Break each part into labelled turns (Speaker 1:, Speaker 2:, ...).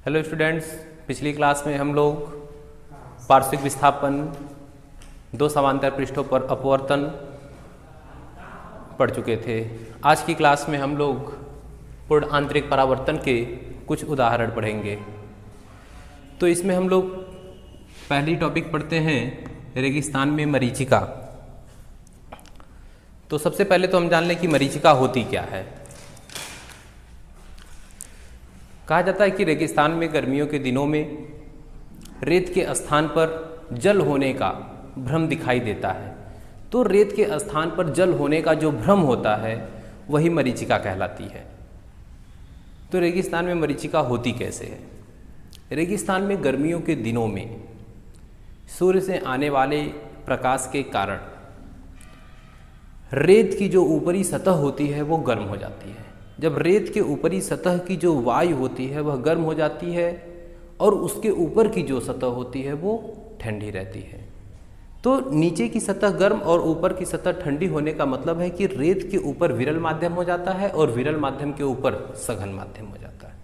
Speaker 1: Hello students, पिछली class में हम लोग पार्श्विक विस्थापन, दो समांतर पृष्ठों पर अपवर्तन पढ़ चुके थे। आज की क्लास में हम लोग पूर्ण आंतरिक परावर्तन के कुछ उदाहरण पढ़ेंगे। तो इसमें हम लोग पहली टॉपिक पढ़ते हैं रेगिस्तान में मरीचिका। तो सबसे पहले तो हम जान लें कि मरीचिका होती क्या है। कहा जाता है कि रेगिस्तान में गर्मियों के दिनों में रेत के स्थान पर जल होने का भ्रम दिखाई देता है। तो रेत के स्थान पर जल होने का जो भ्रम होता है वही मरीचिका कहलाती है। तो रेगिस्तान में मरीचिका होती कैसे है? रेगिस्तान में गर्मियों के दिनों में सूर्य से आने वाले प्रकाश के कारण रेत की जो ऊपरी सतह होती है वो गर्म हो जाती है। जब रेत के ऊपरी सतह की जो वायु होती है वह गर्म हो जाती है और उसके ऊपर की जो सतह होती है वो ठंडी रहती है। तो नीचे की सतह गर्म और ऊपर की सतह ठंडी होने का मतलब है कि रेत के ऊपर विरल माध्यम हो जाता है और विरल माध्यम के ऊपर सघन माध्यम हो जाता है।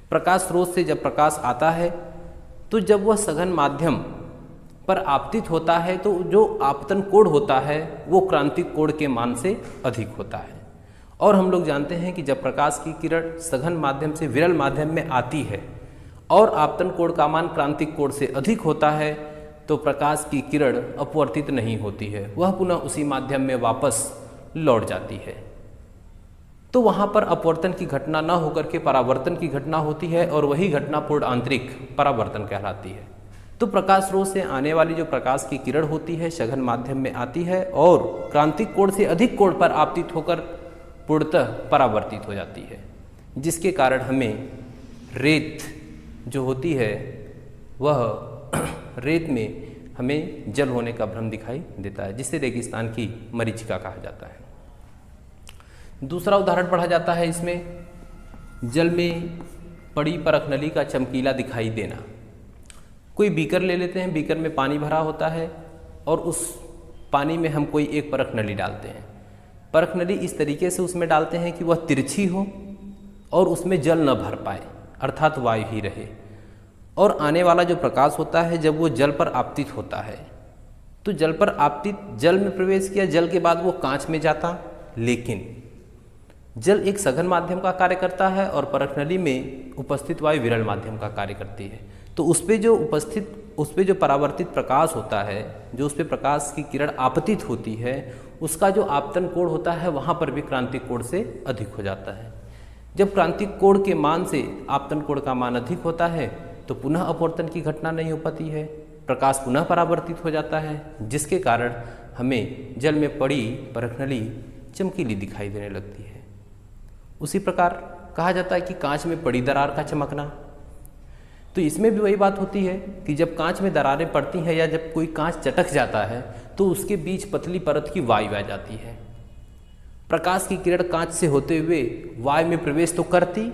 Speaker 1: प्रकाश स्रोत से जब प्रकाश आता है तो जब वह सघन माध्यम पर आपतित होता है तो जो आपतन कोण होता है वो क्रांतिक कोण के मान से अधिक होता है। और हम लोग जानते हैं कि जब प्रकाश की किरण सघन माध्यम से विरल माध्यम में आती है और आपतन कोण का मान क्रांतिक कोण से अधिक होता है तो प्रकाश की किरण अपवर्तित नहीं होती है, वह पुनः उसी माध्यम में वापस लौट जाती है। तो वहाँ पर अपवर्तन की घटना न होकर के परावर्तन की घटना होती है और वही घटना पूर्ण आंतरिक परावर्तन कहलाती है। तो प्रकाश स्रोत से आने वाली जो प्रकाश की किरण होती है सघन माध्यम में आती है और क्रांतिक कोण से अधिक कोण पर आपतित होकर पूर्णतः परावर्तित हो जाती है, जिसके कारण हमें रेत जो होती है वह रेत में हमें जल होने का भ्रम दिखाई देता है, जिससे रेगिस्तान की मरीचिका कहा जाता है। दूसरा उदाहरण पढ़ा जाता है इसमें जल में पड़ी परखनली का चमकीला दिखाई देना। कोई बीकर ले लेते हैं, बीकर में पानी भरा होता है और उस पानी में हम कोई एक परखनली डालते हैं। परखनली इस तरीके से उसमें डालते हैं कि वह तिरछी हो और उसमें जल न भर पाए, अर्थात वायु ही रहे। और आने वाला जो प्रकाश होता है जब वो जल पर आपतित होता है तो जल पर आपतित जल में प्रवेश किया, जल के बाद वो कांच में जाता, लेकिन जल एक सघन माध्यम का कार्य करता है और परखनली में उपस्थित वायु विरल माध्यम का कार्य करती है। तो उस पे जो परावर्तित प्रकाश होता है, जो उस पे प्रकाश की किरण आपतित होती है, उसका जो आपतन कोण होता है वहाँ पर भी क्रांतिक कोण से अधिक हो जाता है। जब क्रांतिक कोण के मान से आपतन कोण का मान अधिक होता है तो पुनः अपवर्तन की घटना नहीं हो पाती है, प्रकाश पुनः परावर्तित हो जाता है, जिसके कारण हमें जल में पड़ी परखनली चमकीली दिखाई देने लगती है। उसी प्रकार कहा जाता है कि कांच में पड़ी दरार का चमकना। तो इसमें भी वही बात होती है कि जब कांच में दरारें पड़ती हैं या जब कोई कांच चटक जाता है तो उसके बीच पतली परत की वायु आ जाती है। प्रकाश की किरण कांच से होते हुए वायु में प्रवेश तो करती,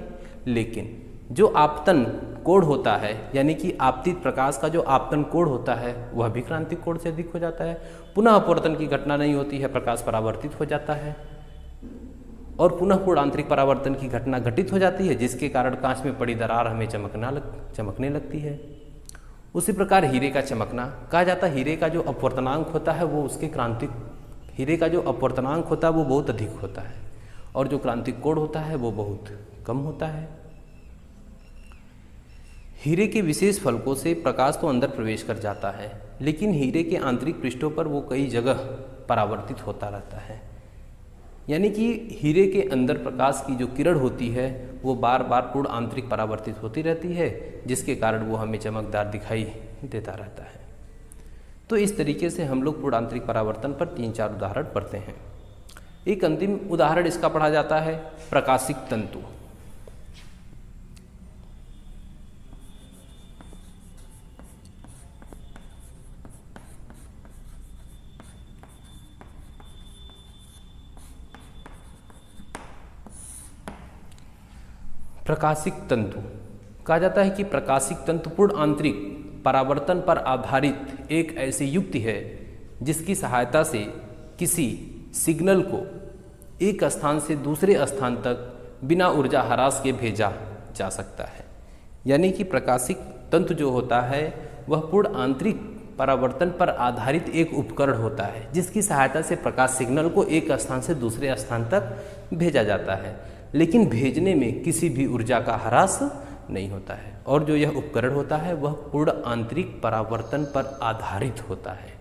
Speaker 1: लेकिन जो आपतन कोण होता है यानी कि आपतित प्रकाश का जो आपतन कोण होता है वह भी क्रांतिक कोण से अधिक हो जाता है। पुनः अपवर्तन की घटना नहीं होती है, प्रकाश परावर्तित हो जाता है और पुनः पूर्ण आंतरिक परावर्तन की घटना घटित हो जाती है, जिसके कारण कांच में पड़ी दरार हमें चमकने लगती है। उसी प्रकार हीरे का चमकना। कहा जाता है हीरे का जो अपवर्तनांक होता है वो हीरे का जो अपवर्तनांक होता है वो बहुत अधिक होता है और जो क्रांतिक कोण होता है वो बहुत कम होता है। हीरे के विशेष फलकों से प्रकाश तो अंदर प्रवेश कर जाता है, लेकिन हीरे के आंतरिक पृष्ठों पर वो कई जगह परावर्तित होता रहता है। यानी कि हीरे के अंदर प्रकाश की जो किरण होती है वो बार बार पूर्ण आंतरिक परावर्तित होती रहती है, जिसके कारण वो हमें चमकदार दिखाई देता रहता है। तो इस तरीके से हम लोग पूर्ण आंतरिक परावर्तन पर 3-4 उदाहरण पढ़ते हैं। एक अंतिम उदाहरण इसका पढ़ा जाता है प्रकाशिक तंतु। प्रकाशिक तंतु। कहा जाता है कि प्रकाशिक तंतु पूर्ण आंतरिक परावर्तन पर आधारित एक ऐसी युक्ति है जिसकी सहायता से किसी सिग्नल को एक स्थान से दूसरे स्थान तक बिना ऊर्जा ह्रास के भेजा जा सकता है। यानी कि प्रकाशिक तंतु जो होता है वह पूर्ण आंतरिक परावर्तन पर आधारित एक उपकरण होता है जिसकी सहायता से प्रकाश सिग्नल को एक स्थान से दूसरे स्थान तक भेजा जाता है, लेकिन भेजने में किसी भी ऊर्जा का ह्रास नहीं होता है। और जो यह उपकरण होता है वह पूर्ण आंतरिक परावर्तन पर आधारित होता है,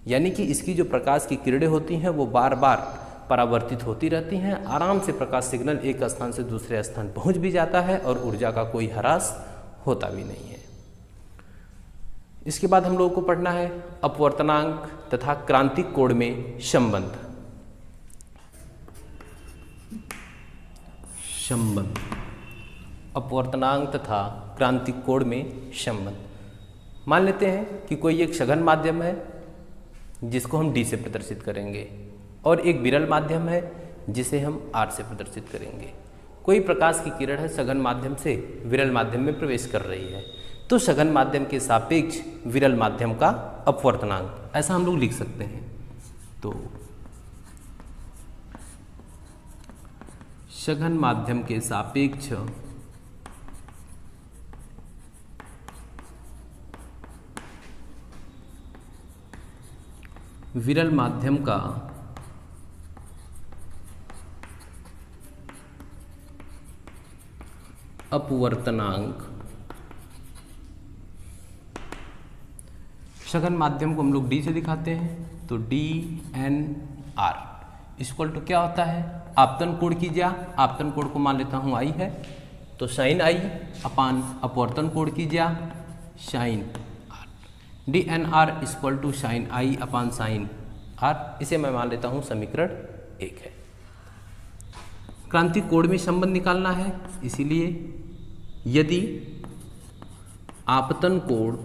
Speaker 1: यानी कि इसकी जो प्रकाश की किरणें होती हैं वो बार बार परावर्तित होती रहती हैं, आराम से प्रकाश सिग्नल एक स्थान से दूसरे स्थान पहुंच भी जाता है और ऊर्जा का कोई ह्रास होता भी नहीं है। इसके बाद हम लोगों को पढ़ना है अपवर्तनांक तथा क्रांतिक कोण में संबंध। अपवर्तनांक तथा क्रांतिक कोण में संबंध। मान लेते हैं कि कोई एक सघन माध्यम है जिसको हम D से प्रदर्शित करेंगे और एक विरल माध्यम है जिसे हम R से प्रदर्शित करेंगे। कोई प्रकाश की किरण है सघन माध्यम से विरल माध्यम में प्रवेश कर रही है, तो सघन माध्यम के सापेक्ष विरल माध्यम का अपवर्तनांक ऐसा हम लोग लिख सकते हैं। तो सघन माध्यम के सापेक्ष विरल माध्यम का अपवर्तनांक, सघन माध्यम को हम लोग D से दिखाते हैं, तो DNR इक्वल टू क्या होता है, आपतन कोण कीजिए, आपतन कोण को मान लेता हूँ I है, तो साइन I अपान अपवर्तन कोण कीजिए sine R। DNR equal to sine I upon sine R, इसे मैं मान लेता हूँ समीकरण 1 है। क्रांतिक कोण में संबंध निकालना है, इसीलिए यदि आपतन कोण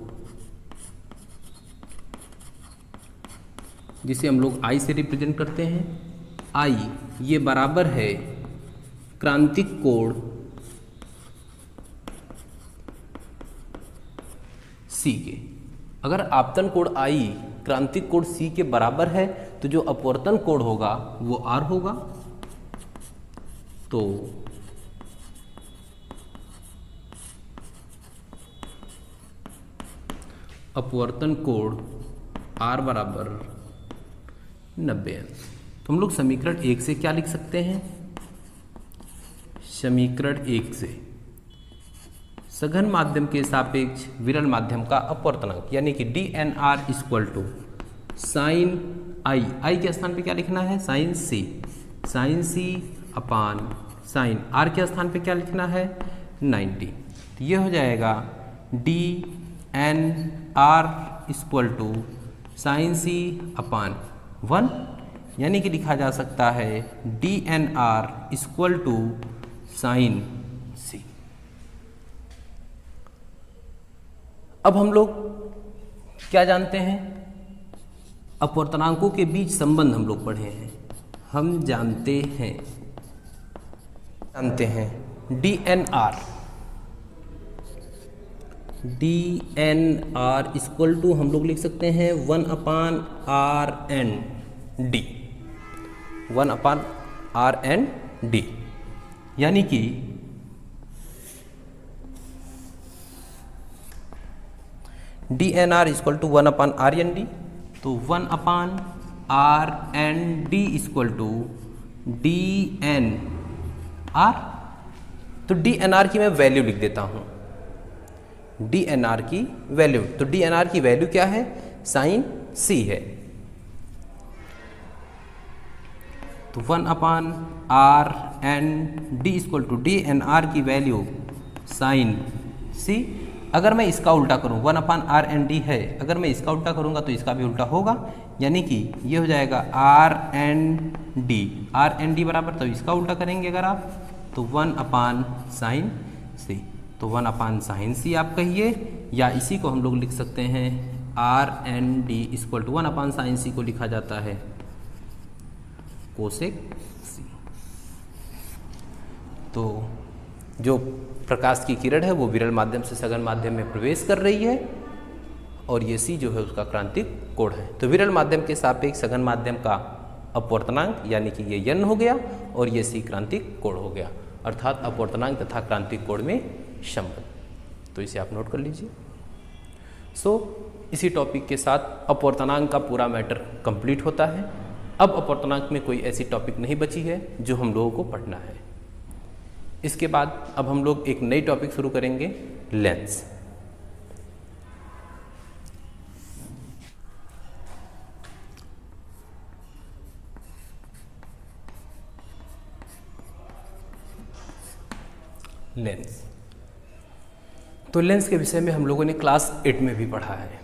Speaker 1: जिसे हम लोग I से रिप्रेजेंट करते हैं, I ये बराबर है क्रांतिक कोण C के। अगर आपतन कोण I क्रांतिक कोण C के बराबर है तो जो अपवर्तन कोण होगा वो R होगा। तो अपवर्तन कोण R बराबर 90 अंश। तो हम लोग समीकरण 1 से क्या लिख सकते हैं, समीकरण 1 से सघन माध्यम के सापेक्ष विरल माध्यम का अपवर्तनांक यानी कि DNR equal to sine I के स्थान पे क्या लिखना है, sine C upon sine R के स्थान पे क्या लिखना है 90। तो ये हो जाएगा DNR equal to sine C upon 1, यानी कि लिखा जा सकता है DNR equal to sine C। अब हम लोग क्या जानते हैं, अपवर्तनांकों के बीच संबंध हम लोग पढ़े हैं। हम जानते हैं DNR इक्वल टू हम लोग लिख सकते हैं 1 अपान RND, 1 अपान RND, यानी कि DNR equal to 1 upon RND, तो 1 upon RND equal to DNR। तो DNR की मैं वैल्यू लिख देता हूँ, DNR की वैल्यू, तो DNR की वैल्यू क्या है, साइन C है। तो 1 upon RND equal to DNR की वैल्यू साइन C। अगर मैं इसका उल्टा करूं, 1 अपान RND है, अगर मैं इसका उल्टा करूंगा तो इसका भी उल्टा होगा, यानी कि ये हो जाएगा RND बराबर, तो इसका उल्टा करेंगे अगर आप तो 1 अपान साइन C। तो 1 अपान साइन C आप कहिए, या इसी को हम लोग लिख सकते हैं RND equal to 1 upon sine C को लिखा जाता है कोसेक C। तो जो प्रकाश की किरण है वो विरल माध्यम से सघन माध्यम में प्रवेश कर रही है और ये C जो है उसका क्रांतिक कोण है। तो विरल माध्यम के सापेक्ष सघन माध्यम का अपवर्तनांक यानी कि ये n हो गया और ये C क्रांतिक कोण हो गया, अर्थात अपवर्तनांक तथा क्रांतिक कोण में संबंध। तो इसे आप नोट कर लीजिए। इसी टॉपिक के साथ अपवर्तनांक का पूरा मैटर कंप्लीट होता है। अब अपवर्तनांक में कोई ऐसी टॉपिक नहीं बची है जो हम लोगों को पढ़ना है। इसके बाद अब हम लोग एक नई टॉपिक शुरू करेंगे, लेंस। लेंस, तो लेंस के विषय में हम लोगों ने क्लास 8 में भी पढ़ा है।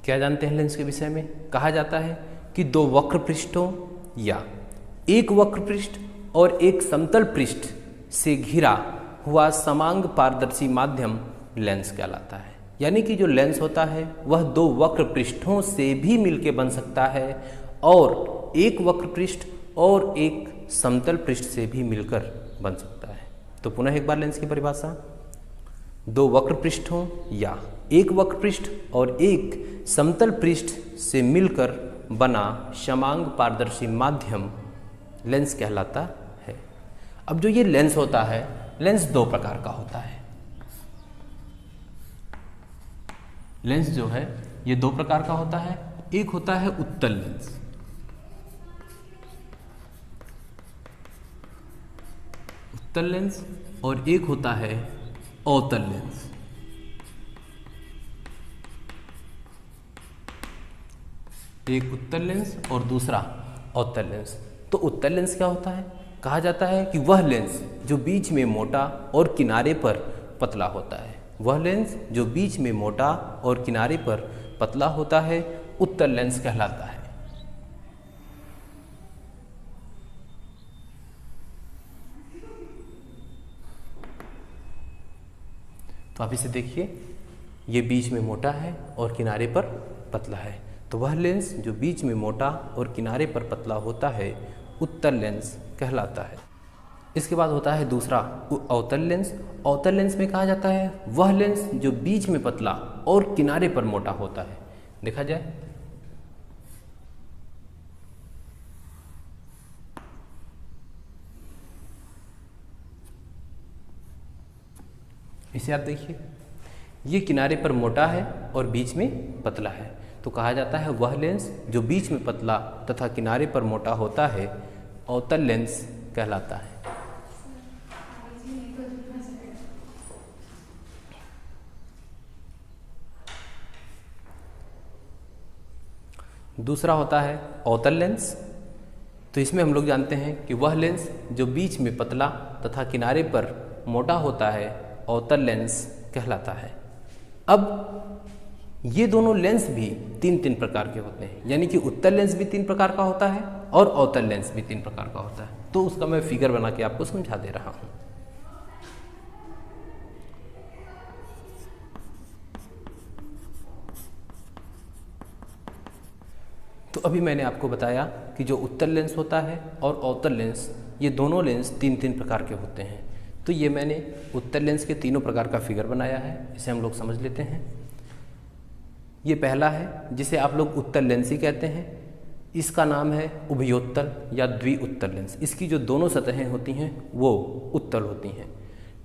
Speaker 1: क्या जानते हैं लेंस के विषय में? कहा जाता है कि दो वक्र पृष्ठों या एक वक्र पृष्ठ और एक समतल पृष्ठ से घिरा हुआ समांग पारदर्शी माध्यम लेंस कहलाता है। यानी कि जो लेंस होता है वह दो वक्र पृष्ठों से भी मिलकर बन सकता है और एक वक्र पृष्ठ और एक समतल पृष्ठ से भी मिलकर बन सकता है। तो पुनः एक बार लेंस की परिभाषा, दो वक्र पृष्ठों या एक वक्र पृष्ठ और एक समतल पृष्ठ से मिलकर बना समांग पारदर्शी माध्यम लेंस कहलाता है। अब जो ये लेंस होता है, लेंस दो प्रकार का होता है। लेंस जो है ये दो प्रकार का होता है। एक होता है उत्तल लेंस, उत्तल लेंस, और एक होता है अवतल लेंस। एक उत्तल लेंस और दूसरा अवतल लेंस। तो उत्तल लेंस क्या होता है? कहा जाता है कि वह लेंस जो बीच में मोटा और किनारे पर पतला होता है, वह लेंस जो बीच में मोटा और किनारे पर पतला होता है उत्तल लेंस कहलाता है। तो आप इसे देखिए, ये बीच में मोटा है और किनारे पर पतला है, तो वह लेंस जो बीच में मोटा और किनारे पर पतला होता है उत्तल लेंस कहलाता है। इसके बाद होता है दूसरा अवतल लेंस। अवतल लेंस में कहा जाता है वह लेंस जो बीच में पतला और किनारे पर मोटा होता है। देखा जाए, इसे आप देखिए, ये किनारे पर मोटा है और बीच में पतला है, तो कहा जाता है वह लेंस जो बीच में पतला तथा किनारे पर मोटा होता है अवतल लेंस कहलाता है। दूसरा होता है अवतल लेंस। तो इसमें हम लोग जानते हैं कि वह लेंस जो बीच में पतला तथा किनारे पर मोटा होता है अवतल लेंस कहलाता है। अब ये दोनों लेंस भी तीन तीन प्रकार के होते हैं, यानी कि उत्तल लेंस भी तीन प्रकार का होता है और अवतल लेंस भी तीन प्रकार का होता है। तो उसका मैं फिगर बना के आपको समझा दे रहा हूं। तो अभी मैंने आपको बताया कि जो उत्तल लेंस होता है और अवतल लेंस, ये दोनों लेंस तीन तीन प्रकार के होते हैं। तो ये मैंने उत्तल लेंस के तीनों प्रकार का फिगर बनाया है, इसे हम लोग समझ लेते हैं। ये पहला है जिसे आप लोग उत्तल लेंस ही कहते हैं। इसका नाम है उभयोत्तल या द्विउत्तल लेंस। इसकी जो दोनों सतहें होती हैं वो उत्तल होती हैं।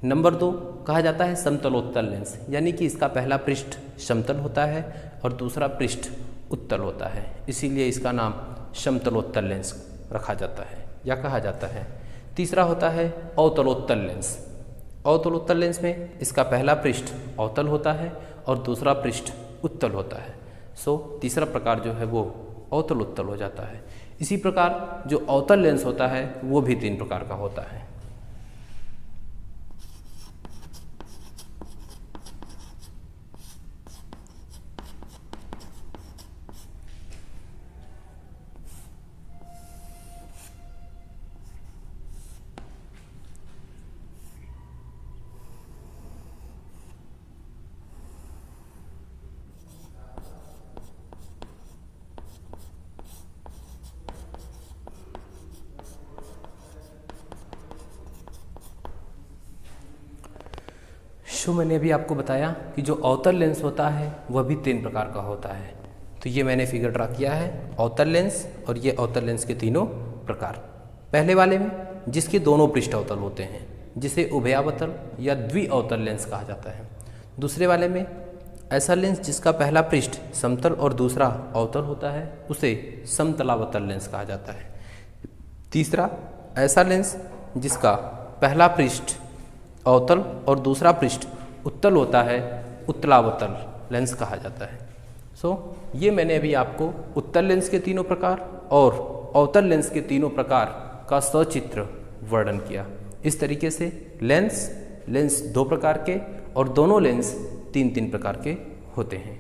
Speaker 1: नंबर 2 कहा जाता है समतलोत्तल लेंस, यानी कि इसका पहला पृष्ठ समतल होता है और दूसरा पृष्ठ उत्तल होता है, इसीलिए इसका नाम समतलोत्तल लेंस रखा जाता है या कहा जाता है। तीसरा होता है अवतलोत्तल लेंस। अवतलोत्तल लेंस में इसका पहला पृष्ठ अवतल होता है और दूसरा पृष्ठ उत्तल होता है। तीसरा प्रकार जो है वो अवतलोत्तल हो जाता है। इसी प्रकार जो अवतल लेंस होता है वो भी तीन प्रकार का होता है। मैंने अभी आपको बताया कि जो अवतल लेंस होता है वह भी तीन प्रकार का होता है। तो ये मैंने फिगर ड्रा किया है अवतल लेंस, और ये अवतल लेंस के तीनों प्रकार। पहले वाले में जिसके दोनों पृष्ठ अवतल होते हैं जिसे उभयावतल या द्विअवतल लेंस कहा जाता है। दूसरे वाले में ऐसा लेंस जिसका पहला पृष्ठ समतल और दूसरा अवतल होता है उसे समतलावतल लेंस कहा जाता है। तीसरा ऐसा लेंस जिसका पहला पृष्ठ अवतल और दूसरा पृष्ठ उत्तल होता है उत्तलावतल लेंस कहा जाता है। ये मैंने अभी आपको उत्तल लेंस के तीनों प्रकार और अवतल लेंस के तीनों प्रकार का सचित्र वर्णन किया। इस तरीके से लेंस दो प्रकार के और दोनों लेंस तीन तीन प्रकार के होते हैं।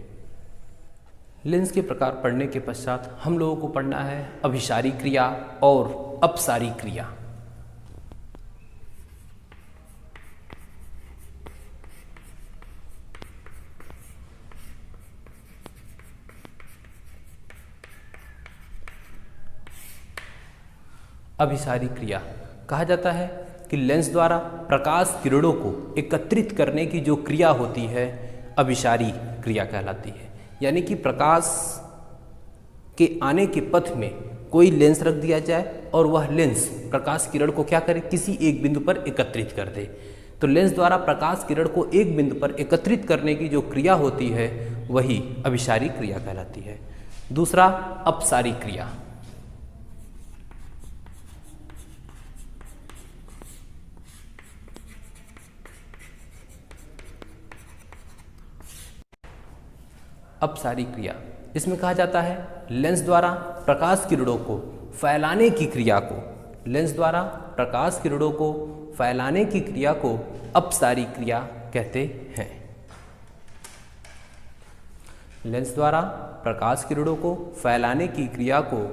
Speaker 1: लेंस के प्रकार पढ़ने के पश्चात हम लोगों को पढ़ना है अभिसारी क्रिया और अपसारी क्रिया। अभिसारी क्रिया कहा जाता है कि लेंस द्वारा प्रकाश किरणों को एकत्रित करने की जो क्रिया होती है अभिसारी क्रिया कहलाती है। यानी कि प्रकाश के आने के पथ में कोई लेंस रख दिया जाए और वह लेंस प्रकाश किरण को क्या करे, किसी एक बिंदु पर एकत्रित कर दे। तो लेंस द्वारा प्रकाश किरण को एक बिंदु पर एकत्रित करने की जो क्रिया होती है वही अभिसारी क्रिया कहलाती है। दूसरा अपसारी क्रिया। अपसारी क्रिया, इसमें कहा जाता है लेंस द्वारा प्रकाश किरणों को फैलाने की क्रिया को, लेंस द्वारा प्रकाश किरणों को फैलाने की क्रिया को अपसारी क्रिया कहते हैं। लेंस द्वारा प्रकाश किरणों को फैलाने की क्रिया को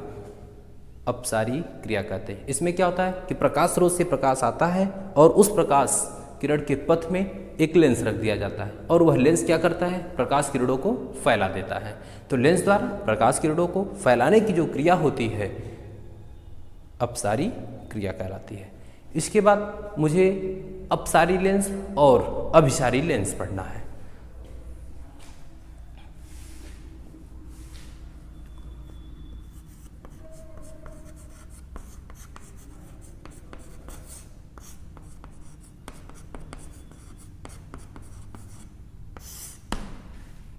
Speaker 1: अपसारी क्रिया कहते हैं। इसमें क्या होता है कि प्रकाश स्रोत से प्रकाश आता है और उस प्रकाश किरण के पथ में एक लेंस रख दिया जाता है और वह लेंस क्या करता है, प्रकाश किरणों को फैला देता है। तो लेंस द्वारा प्रकाश किरणों को फैलाने की जो क्रिया होती है अपसारी क्रिया कहलाती है। इसके बाद मुझे अपसारी लेंस और अभिसारी लेंस पढ़ना है।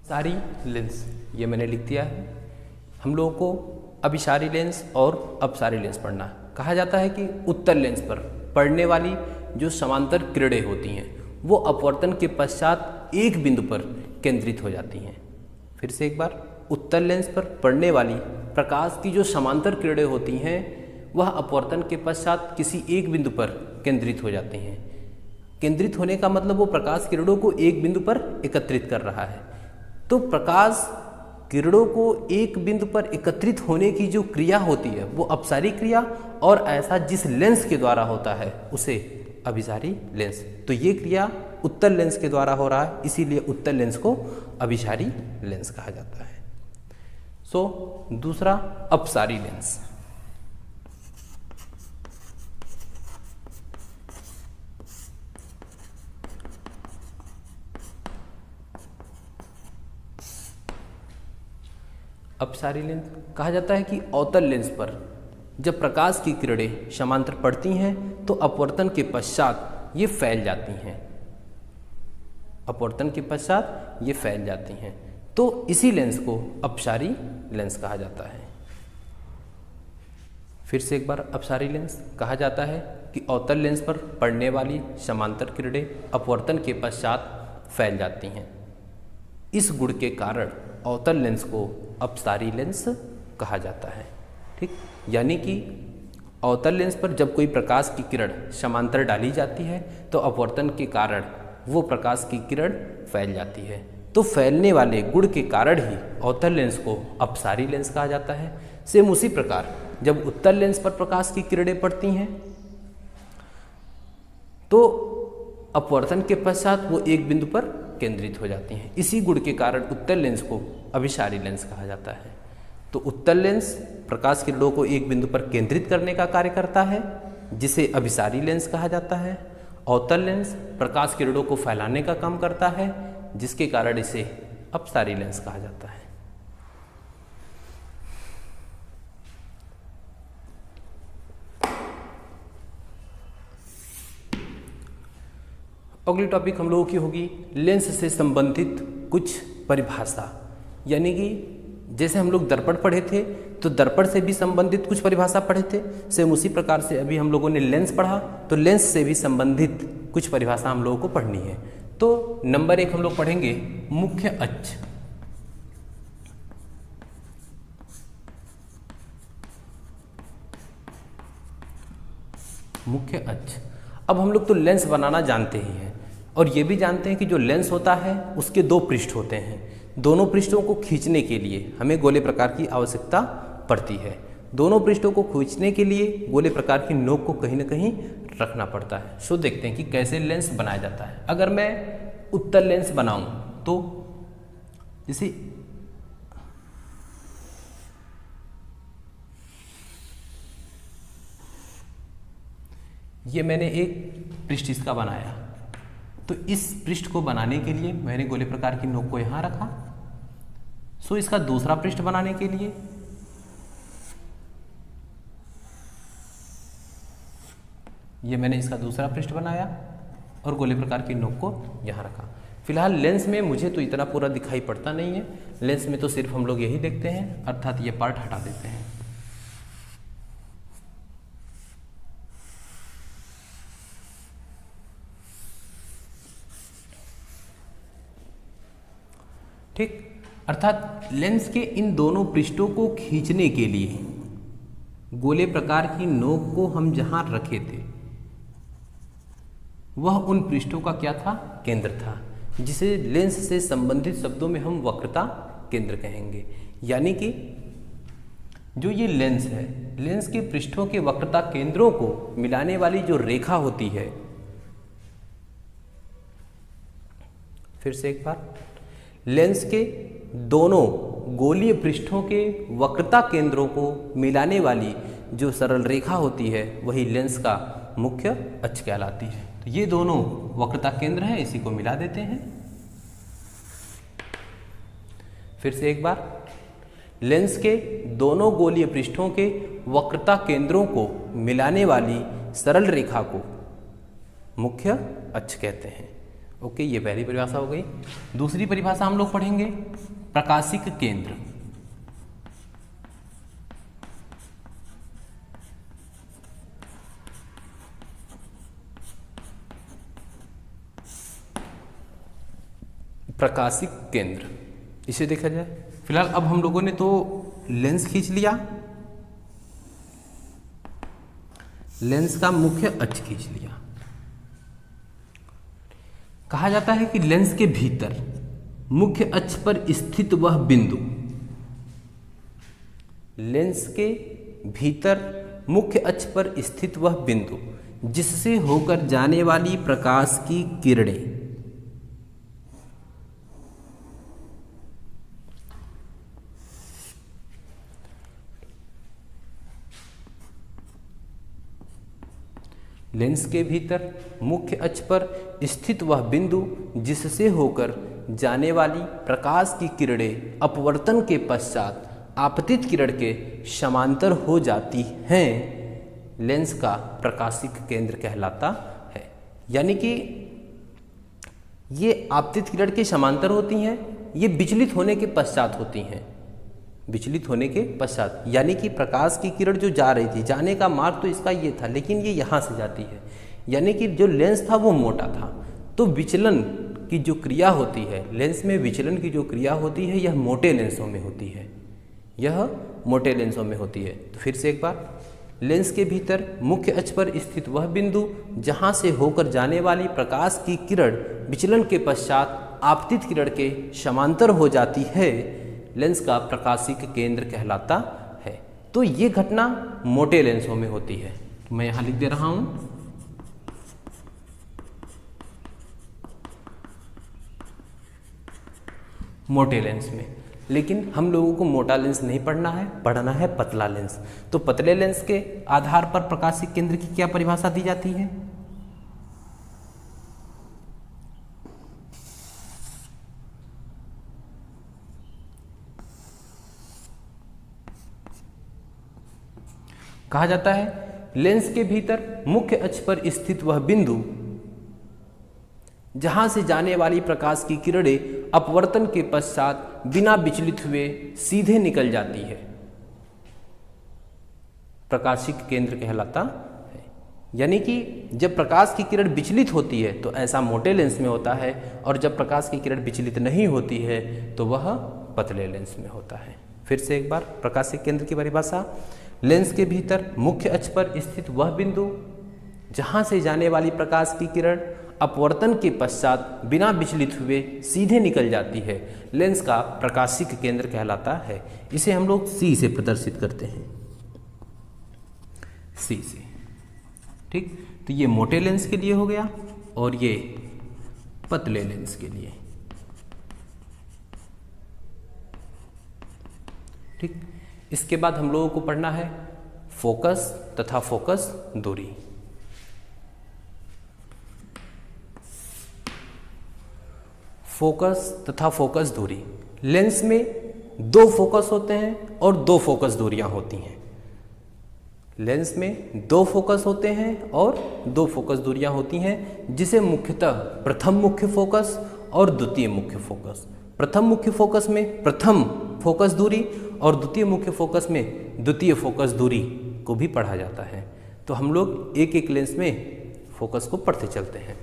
Speaker 1: सारी लेंस ये मैंने लिख दिया है। हम लोगों को अभिसारी लेंस और अपसारी लेंस पढ़ना है। कहा जाता है कि उत्तल लेंस पर पड़ने वाली जो समांतर किरणें होती हैं वो अपवर्तन के पश्चात एक बिंदु पर केंद्रित हो जाती हैं। फिर से एक बार, उत्तल लेंस पर पड़ने वाली प्रकाश की जो समांतर किरणें होती हैं वह अपवर्तन के पश्चात किसी एक बिंदु पर केंद्रित हो जाती हैं। केंद्रित होने का मतलब वो प्रकाश किरणों को एक बिंदु पर एकत्रित कर रहा है। तो प्रकाश किरणों को एक बिंदु पर एकत्रित होने की जो क्रिया होती है वो अपसारी क्रिया, और ऐसा जिस लेंस के द्वारा होता है उसे अभिसारी लेंस। तो ये क्रिया उत्तल लेंस के द्वारा हो रहा है, इसीलिए उत्तल लेंस को अभिसारी लेंस कहा जाता है। दूसरा अपसारी लेंस। अपसारी लेंस कहा जाता है कि अवतल लेंस पर जब प्रकाश की किरणें समांतर पड़ती हैं तो अपवर्तन के पश्चात ये फैल जाती हैं। अपवर्तन के पश्चात ये फैल जाती हैं, तो इसी लेंस को अपसारी लेंस कहा जाता है। फिर से एक बार, अपसारी लेंस कहा जाता है कि अवतल लेंस पर पड़ने वाली समांतर किरणें अपवर्तन के पश्चात फैल जाती हैं। इस गुण के कारण अवतल लेंस को अपसारी लेंस कहा जाता है। ठीक, यानी कि अवतल लेंस पर जब कोई प्रकाश की किरण समांतर डाली जाती है तो अपवर्तन के कारण वो प्रकाश की किरण फैल जाती है। तो फैलने वाले गुण के कारण ही अवतल लेंस को अपसारी लेंस कहा जाता है। सेम उसी प्रकार जब उत्तल लेंस पर प्रकाश की किरणें पड़ती हैं तो अपवर्तन के पश्चात वो एक बिंदु पर केंद्रित हो जाती हैं। इसी गुण के कारण उत्तल लेंस को अभिसारी लेंस कहा जाता है। तो उत्तल लेंस प्रकाश किरणों को एक बिंदु पर केंद्रित करने का कार्य करता है जिसे अभिसारी लेंस कहा जाता है। अवतल लेंस प्रकाश किरणों को फैलाने का काम करता है जिसके कारण इसे अपसारी लेंस कहा जाता है। अगली टॉपिक हम लोगों की होगी लेंस से संबंधित कुछ परिभाषा, यानी कि जैसे हम लोग दर्पण पढ़े थे तो दर्पण से भी संबंधित कुछ परिभाषा पढ़े थे, सेम उसी प्रकार से अभी हम लोगों ने लेंस पढ़ा तो लेंस से भी संबंधित कुछ परिभाषा हम लोगों को पढ़नी है। तो नंबर 1 हम लोग पढ़ेंगे मुख्य अक्ष। मुख्य अक्ष, अब हम लोग तो लेंस बनाना जानते ही हैं और ये भी जानते हैं कि जो लेंस होता है उसके 2 पृष्ठ होते हैं। दोनों पृष्ठों को खींचने के लिए हमें गोले प्रकार की आवश्यकता पड़ती है। दोनों पृष्ठों को खींचने के लिए गोले प्रकार की नोक को कहीं ना कहीं रखना पड़ता है। सो देखते हैं कि कैसे लेंस बनाया जाता है। अगर मैं उत्तल लेंस बनाऊं तो जैसे ये मैंने एक पृष्ठ इसका बनाया, तो इस पृष्ठ को बनाने के लिए मैंने गोले प्रकार की नोक को यहाँ रखा। सो इसका दूसरा पृष्ठ बनाने के लिए ये मैंने इसका दूसरा पृष्ठ बनाया और गोले प्रकार की नोक को यहाँ रखा। फिलहाल लेंस में मुझे तो इतना पूरा दिखाई पड़ता नहीं है, लेंस में तो सिर्फ हम लोग यही देखते हैं, अर्थात ये पार्ट हटा देते हैं। ठीक, अर्थात लेंस के इन दोनों पृष्ठों को खींचने के लिए गोले प्रकार की नोक को हम जहां रखे थे वह उन पृष्ठों का क्या था? केंद्र था, जिसे लेंस से संबंधित शब्दों में हम वक्रता केंद्र कहेंगे। यानी कि जो ये लेंस है, लेंस के पृष्ठों के वक्रता केंद्रों को मिलाने वाली जो रेखा होती है, फिर से एक बार, लेंस के दोनों गोलीय पृष्ठों के वक्रता केंद्रों को मिलाने वाली जो सरल रेखा होती है वही लेंस का मुख्य अक्ष कहलाती है। तो ये दोनों वक्रता केंद्र हैं, इसी को मिला देते हैं। फिर से एक बार, लेंस के दोनों गोलीय पृष्ठों के वक्रता केंद्रों को मिलाने वाली सरल रेखा को मुख्य अक्ष कहते हैं। ओके, ये पहली परिभाषा हो गई। दूसरी परिभाषा हम लोग पढ़ेंगे प्रकाशिक केंद्र। प्रकाशिक केंद्र, इसे देखा जाए। फिलहाल अब हम लोगों ने तो लेंस खींच लिया, लेंस का मुख्य अक्ष खींच लिया। कहा जाता है कि लेंस के भीतर मुख्य अक्ष पर स्थित वह बिंदु, लेंस के भीतर मुख्य अक्ष पर स्थित वह बिंदु जिससे होकर जाने वाली प्रकाश की किरणें लेंस के भीतर मुख्य अक्ष पर स्थित वह बिंदु जिससे होकर जाने वाली प्रकाश की किरणें अपवर्तन के पश्चात आपतित किरण के समांतर हो जाती हैं, लेंस का प्रकाशिक केंद्र कहलाता है। यानी कि ये आपतित किरण के समांतर होती हैं, ये विचलित होने के पश्चात होती हैं, विचलित होने के पश्चात। यानी कि प्रकाश की किरण जो जा रही थी, जाने का मार्ग तो इसका ये था, लेकिन ये यहाँ से जाती है। यानी कि जो लेंस था वो मोटा था, तो विचलन की जो क्रिया होती है, लेंस में विचलन की जो क्रिया होती है, यह मोटे लेंसों में होती है, यह मोटे लेंसों में होती है। तो फिर से एक बार, लेंस के भीतर मुख्य अक्ष पर स्थित वह बिंदु जहाँ से होकर जाने वाली प्रकाश की किरण विचलन के पश्चात आपतित किरण के समांतर हो जाती है, लेंस का प्रकाशिक केंद्र कहलाता है। तो ये घटना मोटे लेंसों में होती है। तो मैं यहां लिख दे रहा हूं, मोटे लेंस में। लेकिन हम लोगों को मोटा लेंस नहीं पढ़ना है, पढ़ना है पतला लेंस। तो पतले लेंस के आधार पर प्रकाशिक केंद्र की क्या परिभाषा दी जाती है? कहा जाता है लेंस के भीतर मुख्य अक्ष पर स्थित वह बिंदु जहां से जाने वाली प्रकाश की किरणें अपवर्तन के पश्चात बिना विचलित हुए सीधे निकल जाती है, प्रकाशिक केंद्र कहलाता है। यानी कि जब प्रकाश की किरण विचलित होती है तो ऐसा मोटे लेंस में होता है, और जब प्रकाश की किरण विचलित नहीं होती है तो वह पतले लेंस में होता है। फिर से एक बार प्रकाशिक केंद्र की परिभाषा, लेंस के भीतर मुख्य अक्ष पर स्थित वह बिंदु जहां से जाने वाली प्रकाश की किरण अपवर्तन के पश्चात बिना विचलित हुए सीधे निकल जाती है, लेंस का प्रकाशिक केंद्र कहलाता है। इसे हम लोग सी से प्रदर्शित करते हैं, सी से। ठीक, तो ये मोटे लेंस के लिए हो गया और ये पतले लेंस के लिए। ठीक, इसके बाद हम लोगों को पढ़ना है फोकस तथा फोकस दूरी। फोकस तथा फोकस दूरी, लेंस में दो फोकस होते हैं और दो फोकस दूरियां होती हैं। लेंस में दो फोकस होते हैं और दो फोकस दूरियां होती हैं, जिसे मुख्यतः प्रथम मुख्य फोकस और द्वितीय मुख्य फोकस, प्रथम मुख्य फोकस में प्रथम फोकस दूरी और द्वितीय मुख्य फोकस में द्वितीय फोकस दूरी को भी पढ़ा जाता है। तो हम लोग एक एक लेंस में फोकस को पढ़ते चलते हैं।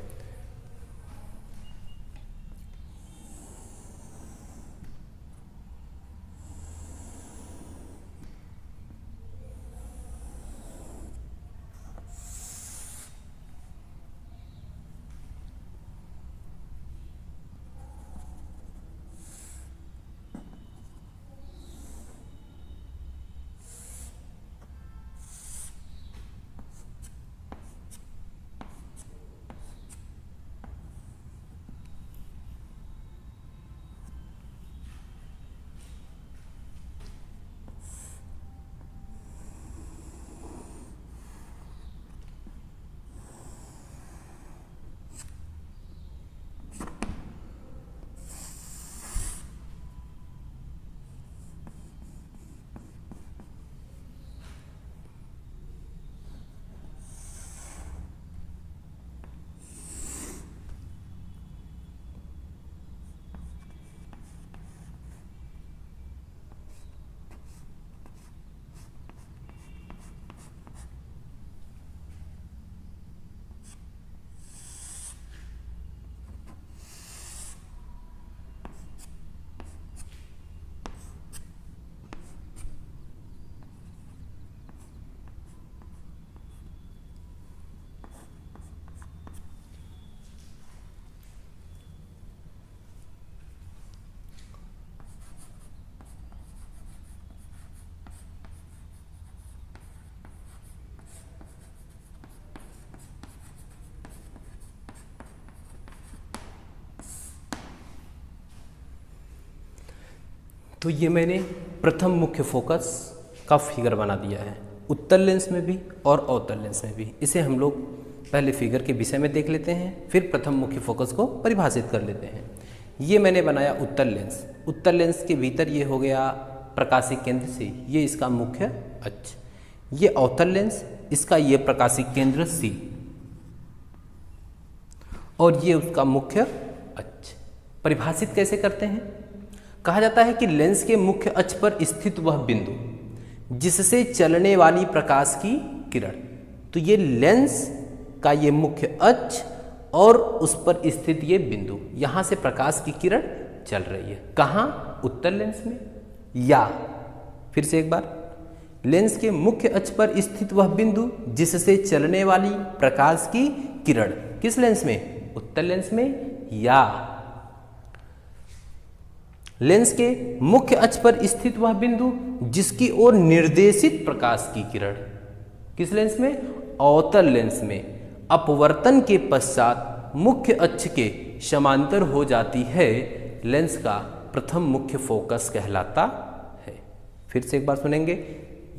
Speaker 1: तो ये मैंने प्रथम मुख्य फोकस का फिगर बना दिया है, उत्तल लेंस में भी और अवतल लेंस में भी। इसे हम लोग पहले फिगर के विषय में देख लेते हैं, फिर प्रथम मुख्य फोकस को परिभाषित कर लेते हैं। ये मैंने बनाया उत्तल लेंस, उत्तल लेंस के भीतर ये हो गया प्रकाशिक केंद्र से, ये इसका मुख्य अक्ष। ये अवतल लेंस, इसका ये प्रकाशिक केंद्र सी और ये उसका मुख्य अक्ष। परिभाषित कैसे करते हैं? कहा जाता है कि लेंस के मुख्य अक्ष पर स्थित वह बिंदु जिससे चलने वाली प्रकाश की किरण, तो ये लेंस का ये मुख्य अक्ष और उस पर स्थित ये बिंदु, यहां से प्रकाश की किरण चल रही है। कहां? उत्तल लेंस में। या फिर से एक बार, लेंस के मुख्य अक्ष पर स्थित वह बिंदु जिससे चलने वाली प्रकाश की किरण, किस लेंस में? उत्तल लेंस में। या लेंस के मुख्य अक्ष पर स्थित वह बिंदु जिसकी ओर निर्देशित प्रकाश की किरण, किस लेंस में? अवतल लेंस में अपवर्तन के पश्चात मुख्य अक्ष के समांतर हो जाती है, लेंस का प्रथम मुख्य फोकस कहलाता है। फिर से एक बार सुनेंगे,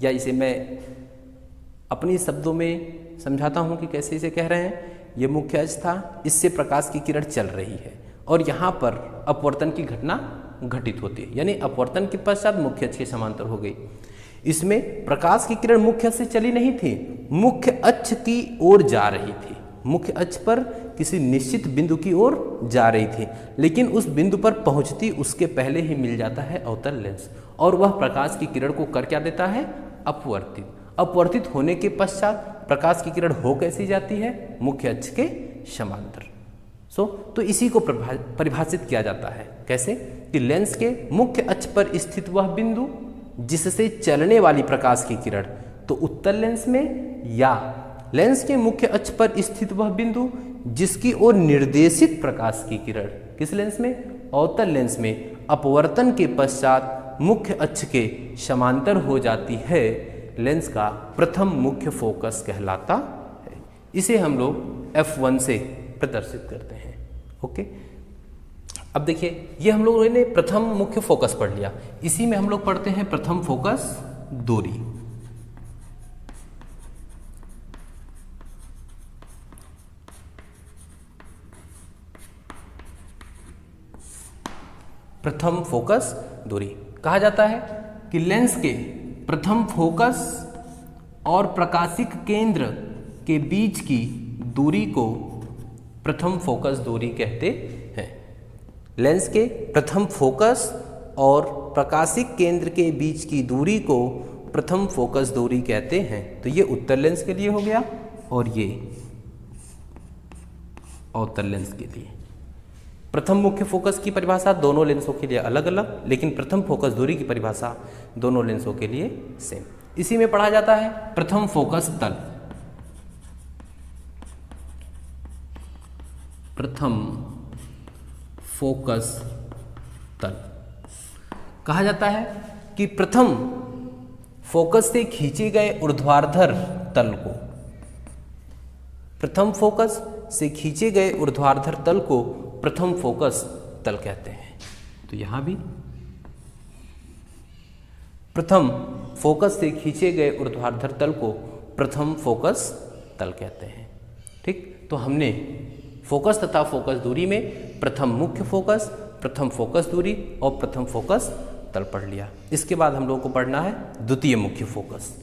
Speaker 1: या इसे मैं अपनी शब्दों में समझाता हूं कि कैसे इसे कह रहे हैं। ये मुख्य अक्ष था, इससे प्रकाश की किरण चल रही है और यहाँ पर अपवर्तन की घटना घटित होती है, यानी अपवर्तन के पश्चात मुख्य अक्ष के समांतर हो गई। इसमें प्रकाश की किरण मुख्य अक्ष से चली नहीं थी, मुख्य अक्ष की ओर जा रही थी, मुख्य अक्ष पर किसी निश्चित बिंदु की ओर जा रही थी, लेकिन उस बिंदु पर पहुंचती उसके पहले ही मिल जाता है अवतल लेंस, और वह प्रकाश की किरण को कर क्या देता है, अपवर्तित। अपवर्तित होने के पश्चात प्रकाश की किरण हो कैसी जाती है, मुख्य अक्ष के समांतर। तो इसी को परिभाषित किया जाता है कैसे, कि लेंस के मुख्य अक्ष पर स्थित वह बिंदु जिससे चलने वाली प्रकाश की किरण तो उत्तल लेंस में, या लेंस के मुख्य अक्ष पर स्थित वह बिंदु जिसकी ओर निर्देशित प्रकाश की किरण किस लेंस में, अवतल लेंस में अपवर्तन के पश्चात मुख्य अक्ष के समांतर हो जाती है, लेंस का प्रथम मुख्य फोकस कहलाता है। इसे हम लोग F1 से प्रदर्शित करते हैं। ओके, अब देखिए ये हम लोगों ने प्रथम मुख्य फोकस पढ़ लिया, इसी में हम लोग पढ़ते हैं प्रथम फोकस दूरी। प्रथम फोकस दूरी कहा जाता है कि लेंस के प्रथम फोकस और प्रकाशिक केंद्र के बीच की दूरी को प्रथम फोकस दूरी कहते हैं। लेंस के प्रथम फोकस और प्रकाशिक केंद्र के बीच की दूरी को प्रथम फोकस दूरी कहते हैं। तो ये उत्तल लेंस के लिए हो गया और ये अवतल लेंस के लिए। प्रथम मुख्य फोकस की परिभाषा दोनों लेंसों के लिए अलग अलग, लेकिन प्रथम फोकस दूरी की परिभाषा दोनों लेंसों के लिए सेम। इसी में पढ़ा जाता है प्रथम फोकस तल। प्रथम फोकस तल कहा जाता है कि प्रथम फोकस से खींचे गए ऊर्ध्वाधर तल को, प्रथम फोकस से खींचे गए ऊर्ध्वाधर तल को प्रथम फोकस तल कहते हैं। तो यहां भी प्रथम फोकस से खींचे गए ऊर्ध्वाधर तल को प्रथम फोकस तल कहते हैं। ठीक, तो हमने फोकस तथा फोकस दूरी में प्रथम मुख्य फोकस, प्रथम फोकस दूरी और प्रथम फोकस तल पढ़ लिया। इसके बाद हम लोगों को पढ़ना है द्वितीय मुख्य फोकस।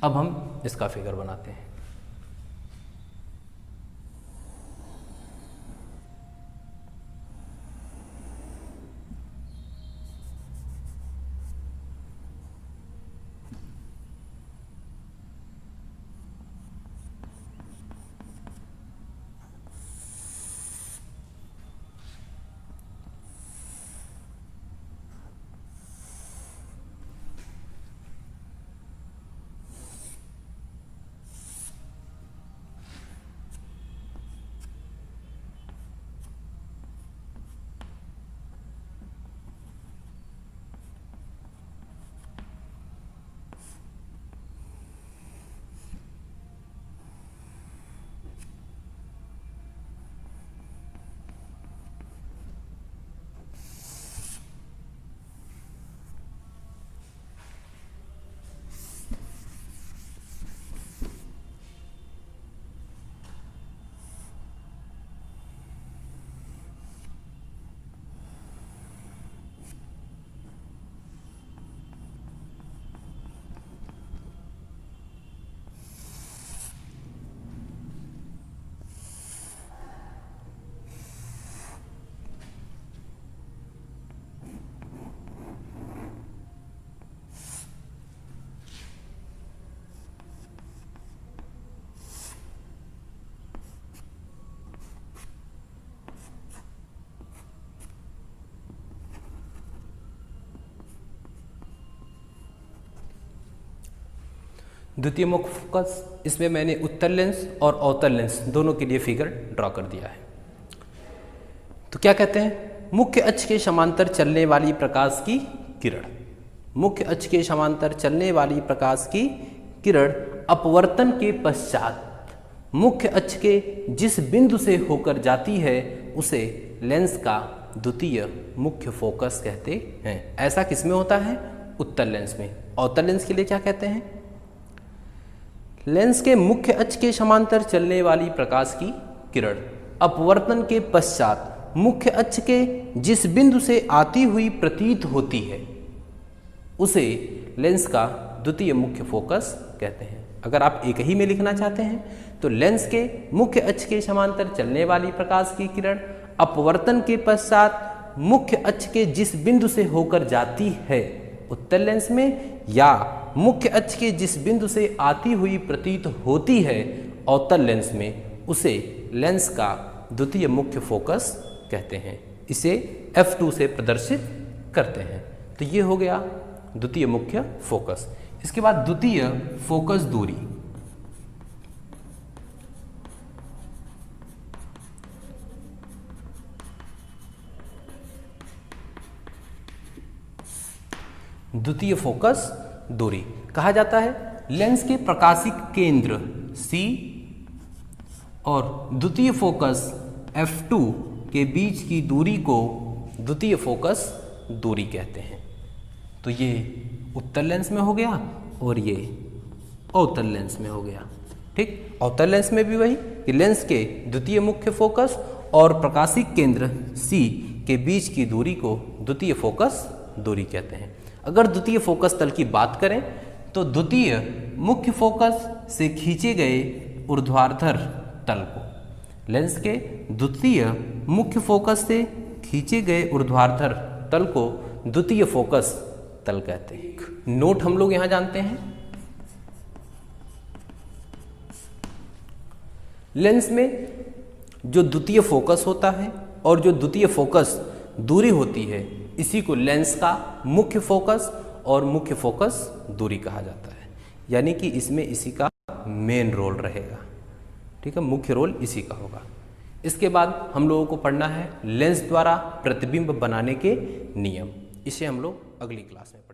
Speaker 1: अब हम इसका फिगर बनाते हैं। द्वितीय मुख्य फोकस, इसमें मैंने उत्तल लेंस और अवतल लेंस दोनों के लिए फिगर ड्रॉ कर दिया है। तो क्या कहते हैं, मुख्य अक्ष के समांतर चलने वाली प्रकाश की किरण, मुख्य अक्ष के समांतर चलने वाली प्रकाश की किरण अपवर्तन के पश्चात मुख्य अक्ष के जिस बिंदु से होकर जाती है उसे लेंस का द्वितीय मुख्य फोकस कहते हैं। ऐसा किसमें होता है, उत्तल लेंस में। अवतल लेंस के लिए क्या कहते हैं, लेंस के मुख्य अक्ष के समांतर चलने वाली प्रकाश की किरण अपवर्तन के पश्चात मुख्य अक्ष के जिस बिंदु से आती हुई प्रतीत होती है उसे लेंस का द्वितीय मुख्य फोकस कहते हैं। अगर आप एक ही में लिखना चाहते हैं तो लेंस के मुख्य अक्ष के समांतर चलने वाली प्रकाश की किरण अपवर्तन के पश्चात मुख्य अक्ष के जिस बिंदु से होकर जाती है उत्तल लेंस में, या मुख्य अक्ष के जिस बिंदु से आती हुई प्रतीत होती है अवतल लेंस में, उसे लेंस का द्वितीय मुख्य फोकस कहते हैं। इसे F2 से प्रदर्शित करते हैं। तो ये हो गया द्वितीय मुख्य फोकस। इसके बाद द्वितीय फोकस दूरी। द्वितीय फोकस दूरी कहा जाता है लेंस के प्रकाशिक केंद्र C और द्वितीय फोकस F2 के बीच की दूरी को द्वितीय फोकस दूरी कहते हैं। तो ये उत्तल लेंस में हो गया और ये अवतल लेंस में हो गया। ठीक, अवतल लेंस में भी वही कि लेंस के द्वितीय मुख्य फोकस और प्रकाशिक केंद्र C के बीच की दूरी को द्वितीय फोकस दूरी कहते हैं। अगर द्वितीय फोकस तल की बात करें तो द्वितीय मुख्य फोकस से खींचे गए ऊर्ध्वाधर तल को, लेंस के द्वितीय मुख्य फोकस से खींचे गए ऊर्ध्वाधर तल को द्वितीय फोकस तल कहते हैं। नोट हम लोग यहां जानते हैं, लेंस में जो द्वितीय फोकस होता है और जो द्वितीय फोकस दूरी होती है, इसी को लेंस का मुख्य फोकस और मुख्य फोकस दूरी कहा जाता है। यानी कि इसमें इसी का मेन रोल रहेगा। ठीक है, मुख्य रोल इसी का होगा। इसके बाद हम लोगों को पढ़ना है लेंस द्वारा प्रतिबिंब बनाने के नियम। इसे हम लोग अगली क्लास में पढ़ेंगे।